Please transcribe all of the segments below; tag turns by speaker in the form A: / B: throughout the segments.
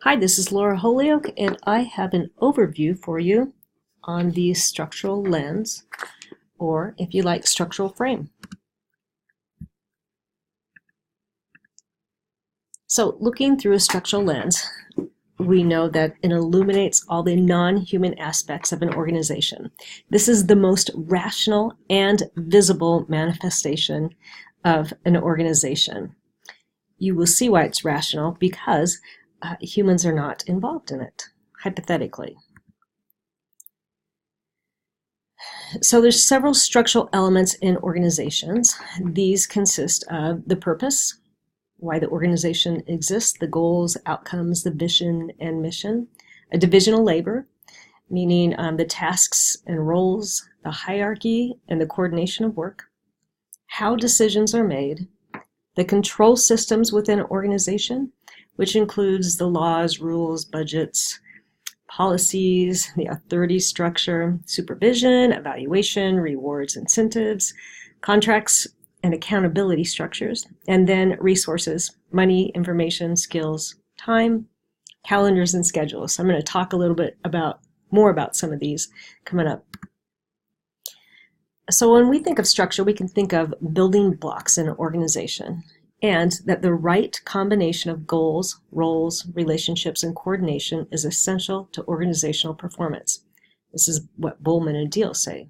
A: Hi, this is Laura Holyoke, and I have an overview for you on the structural lens, or if you like, structural frame. So looking through a structural lens, we know that it illuminates all the non-human aspects of an organization. This is the most rational and visible manifestation of an organization. You will see why it's rational because humans are not involved in it, hypothetically. So there's several structural elements in organizations. These consist of the purpose, why the organization exists, the goals, outcomes, the vision and mission, a division of labor, meaning the tasks and roles, the hierarchy and the coordination of work, how decisions are made, the control systems within an organization, which includes the laws, rules, budgets, policies, the authority structure, supervision, evaluation, rewards, incentives, contracts, and accountability structures, and then resources, money, information, skills, time, calendars, and schedules. So I'm going to talk a little bit more about some of these coming up. So when we think of structure, we can think of building blocks in an organization, and that the right combination of goals, roles, relationships, and coordination is essential to organizational performance. This is what Bowman and Deal say.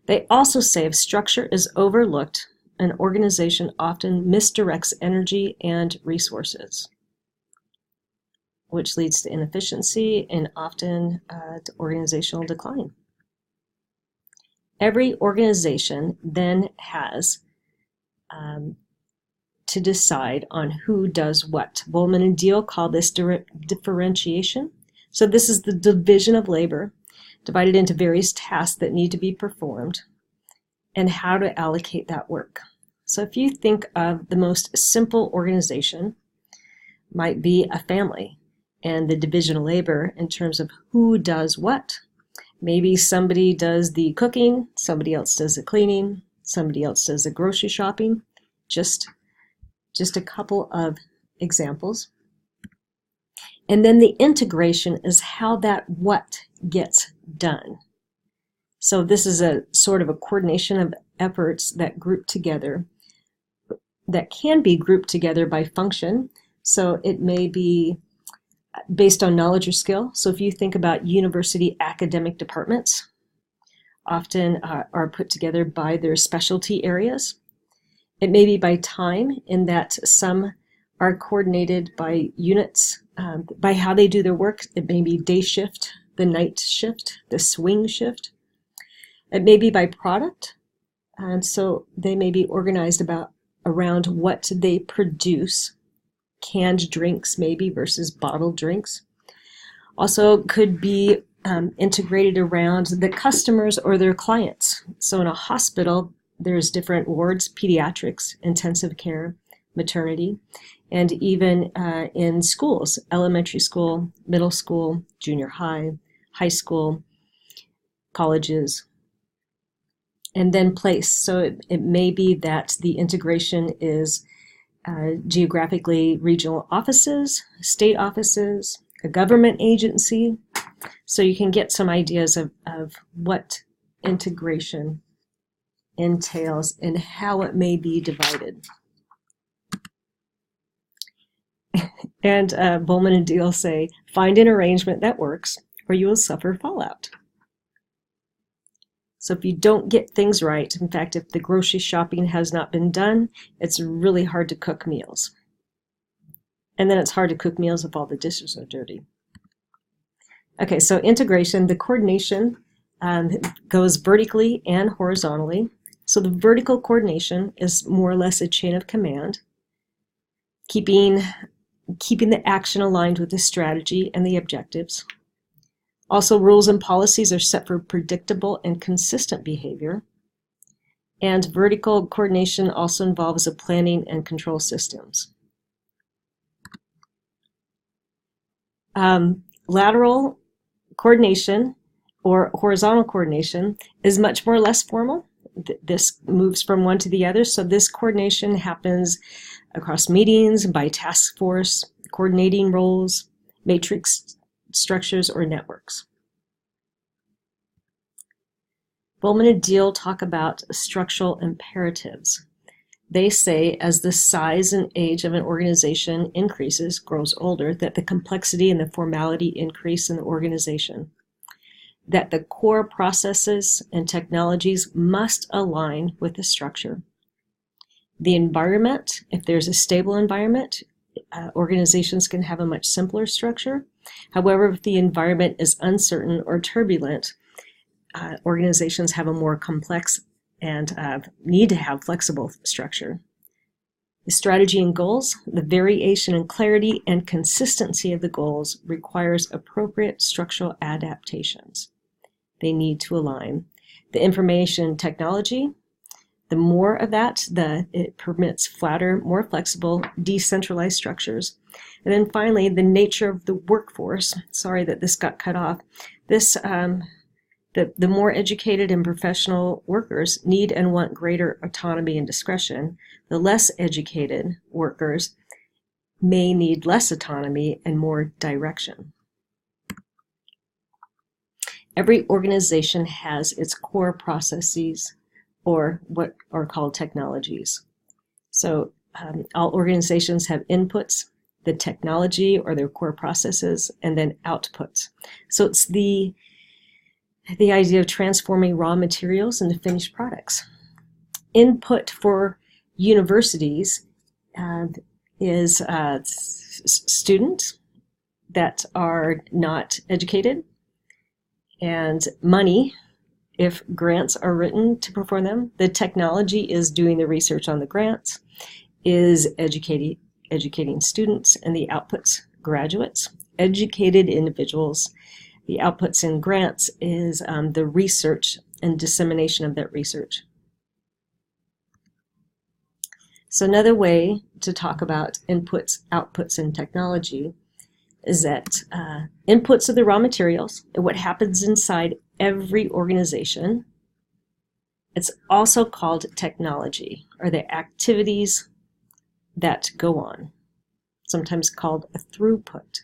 A: They also say if structure is overlooked, an organization often misdirects energy and resources, which leads to inefficiency and often to organizational decline. Every organization then has to decide on who does what. Bowman and Deal call this differentiation. So this is the division of labor, divided into various tasks that need to be performed, and how to allocate that work. So if you think of the most simple organization, might be a family, and the division of labor in terms of who does what. Maybe somebody does the cooking, somebody else does the cleaning, somebody else does the grocery shopping. Just a couple of examples. And then the integration is how that what gets done. So this is a sort of a coordination of efforts that group together, that can be grouped together by function. So it may be based on knowledge or skill. So if you think about university academic departments, often are put together by their specialty areas. It may be by time, in that some are coordinated by units, by how they do their work. It may be day shift, the night shift, the swing shift. It may be by product, and so they may be organized around what they produce, canned drinks maybe versus bottled drinks. Also could be integrated around the customers or their clients. So in a hospital, there's different wards: pediatrics, intensive care, maternity, and even in schools, elementary school, middle school, junior high, high school, colleges, and then place. So it may be that the integration is geographically regional offices, state offices, a government agency. So you can get some ideas of what integration entails and how it may be divided. And Bowman and Deal say, find an arrangement that works or you will suffer fallout. So if you don't get things right, in fact, if the grocery shopping has not been done, it's really hard to cook meals. And then it's hard to cook meals if all the dishes are dirty. Okay, so integration, the coordination goes vertically and horizontally. So the vertical coordination is more or less a chain of command, keeping the action aligned with the strategy and the objectives. Also, rules and policies are set for predictable and consistent behavior. And vertical coordination also involves the planning and control systems. Lateral coordination or horizontal coordination is much more less formal. This moves from one to the other. So this coordination happens across meetings, by task force, coordinating roles, matrix structures, or networks. Bowman and Deal talk about structural imperatives. They say as the size and age of an organization increases, grows older, that the complexity and the formality increase in the organization. That the core processes and technologies must align with the structure. The environment, if there's a stable environment, organizations can have a much simpler structure. However, if the environment is uncertain or turbulent, organizations have a more complex and need to have flexible structure. The strategy and goals, the variation in clarity and consistency of the goals requires appropriate structural adaptations. They need to align. The information technology, the more of that, it permits flatter, more flexible, decentralized structures. And then finally, the nature of the workforce. Sorry that this got cut off. The more educated and professional workers need and want greater autonomy and discretion. The less educated workers may need less autonomy and more direction. Every organization has its core processes, or what are called technologies. So all organizations have inputs, the technology or their core processes, and then outputs. So it's the idea of transforming raw materials into finished products. Input for universities is students that are not educated, and money if grants are written to perform them. The technology is doing the research on the grants, is educating students, and the outputs, graduates, educated individuals. The outputs in grants is the research and dissemination of that research. So another way to talk about inputs, outputs, and technology is that inputs are the raw materials and what happens inside every organization. It's also called technology, or the activities that go on, sometimes called a throughput.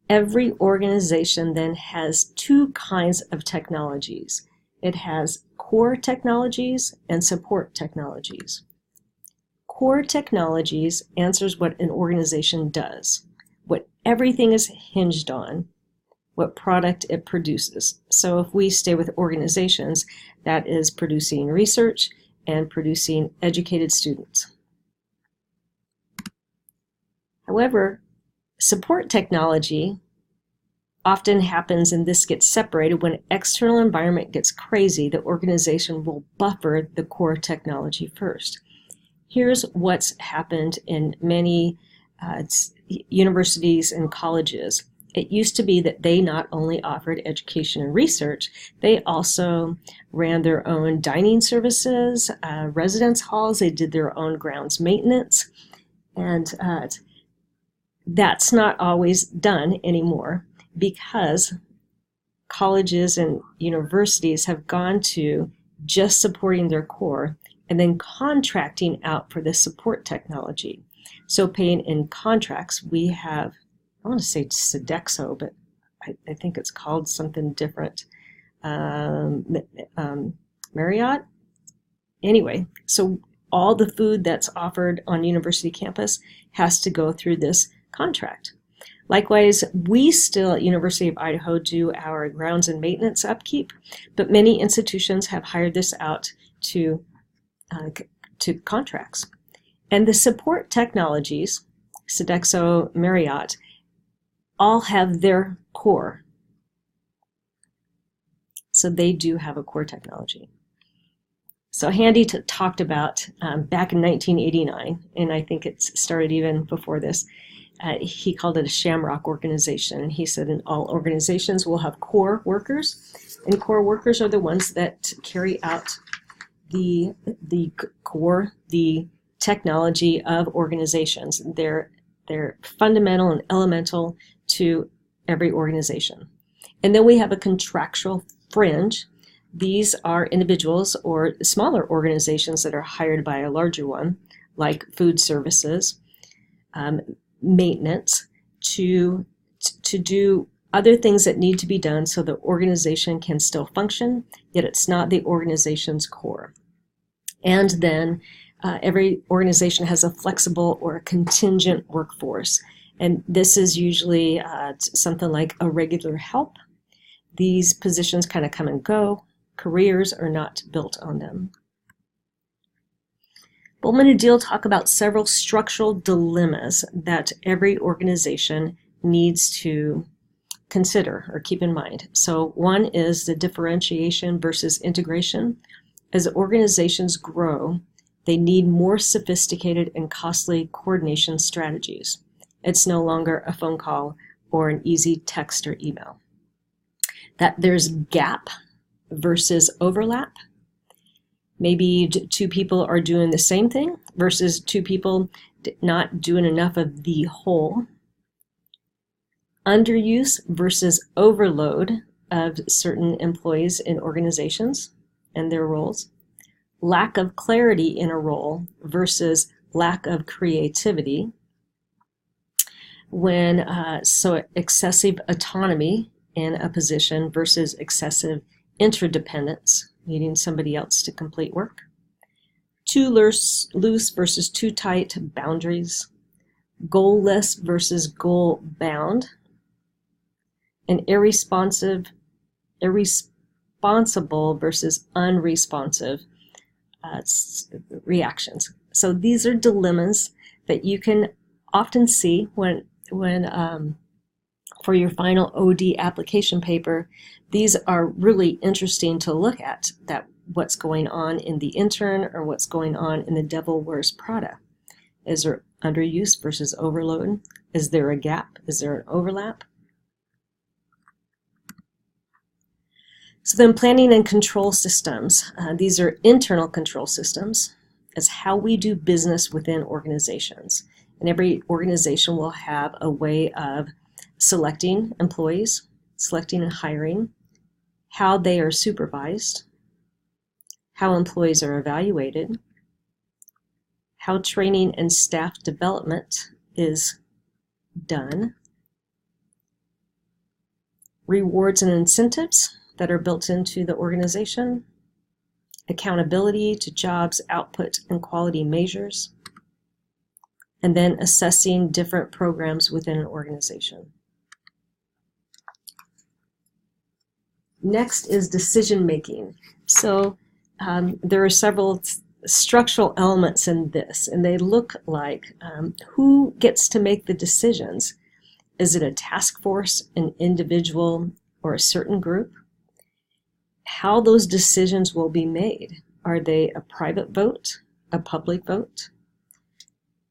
A: Every organization then has two kinds of technologies. It has core technologies and support technologies. Core technologies answers what an organization does, what everything is hinged on, what product it produces. So if we stay with organizations, that is producing research and producing educated students. However, support technology often happens, and this gets separated when external environment gets crazy. The organization will buffer the core technology first. Here's what's happened in many universities and colleges. It used to be that they not only offered education and research, they also ran their own dining services, residence halls, they did their own grounds maintenance, and that's not always done anymore because colleges and universities have gone to just supporting their core and then contracting out for the support technology. So paying in contracts, we have, I want to say Sodexo, but I think it's called something different. Marriott? Anyway, so all the food that's offered on university campus has to go through this contract. Likewise, we still at University of Idaho do our grounds and maintenance upkeep, but many institutions have hired this out to contracts. And the support technologies, Sodexo, Marriott, all have their core. So they do have a core technology. So Handy talked about back in 1989, and I think it started even before this, he called it a shamrock organization. He said in all organizations we'll have core workers, and core workers are the ones that carry out the core, the technology of organizations. They're fundamental and elemental to every organization. And then we have a contractual fringe. These are individuals or smaller organizations that are hired by a larger one, like food services. maintenance to do other things that need to be done so the organization can still function, yet it's not the organization's core. And then every organization has a flexible or a contingent workforce. And this is usually something like a regular help. These positions kind of come and go. Careers are not built on them. Bullman and Deal talk about several structural dilemmas that every organization needs to consider or keep in mind. So one is the differentiation versus integration. As organizations grow, they need more sophisticated and costly coordination strategies. It's no longer a phone call or an easy text or email. That there's gap versus overlap. Maybe two people are doing the same thing versus two people not doing enough of the whole. Underuse versus overload of certain employees in organizations and their roles. Lack of clarity in a role versus lack of creativity. So excessive autonomy in a position versus excessive interdependence, needing somebody else to complete work. Too loose versus too tight boundaries. Goal-less versus goal-bound. And irresponsible versus unresponsive reactions. So these are dilemmas that you can often see when for your final OD application paper. These are really interesting to look at, that what's going on in the intern or what's going on in the Devil Wears Prada. Is there underuse versus overload? Is there a gap? Is there an overlap? So then planning and control systems. These are internal control systems. It's how we do business within organizations. And every organization will have a way of selecting employees, selecting and hiring, how they are supervised, how employees are evaluated, how training and staff development is done, rewards and incentives that are built into the organization, accountability to jobs, output, and quality measures, and then assessing different programs within an organization. Next is decision making. So there are several structural elements in this, and they look like who gets to make the decisions. Is it a task force, an individual, or a certain group? How those decisions will be made. Are they a private vote, a public vote?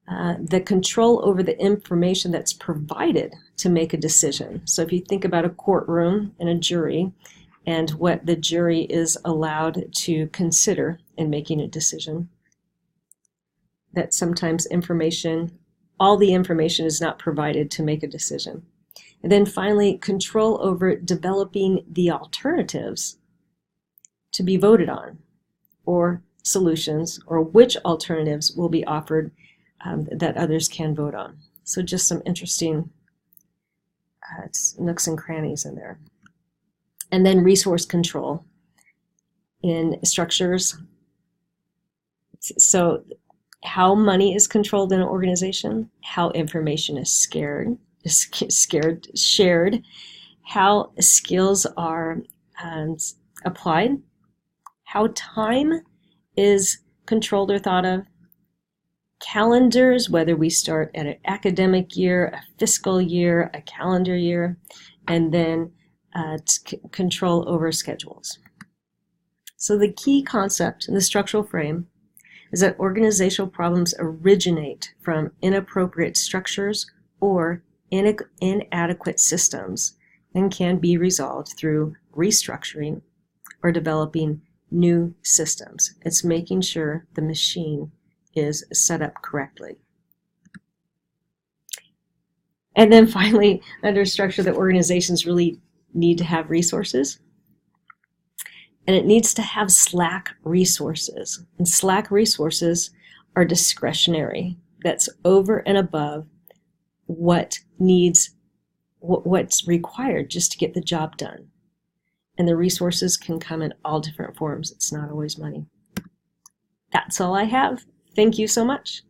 A: The control over the information that's provided to make a decision. So if you think about a courtroom and a jury and what the jury is allowed to consider in making a decision, that sometimes all the information is not provided to make a decision. And then finally, control over developing the alternatives to be voted on, or solutions, or which alternatives will be offered that others can vote on. So just some interesting nooks and crannies in there. And then resource control in structures. So how money is controlled in an organization, how information is shared, how skills are applied, how time is controlled or thought of, calendars, whether we start at an academic year, a fiscal year, a calendar year, and then control over schedules. So the key concept in the structural frame is that organizational problems originate from inappropriate structures or inadequate systems and can be resolved through restructuring or developing new systems. It's making sure the machine is set up correctly. And then finally, under structure, the organizations really need to have resources. And it needs to have slack resources. And slack resources are discretionary. That's over and above what's required just to get the job done. And the resources can come in all different forms. It's not always money. That's all I have. Thank you so much.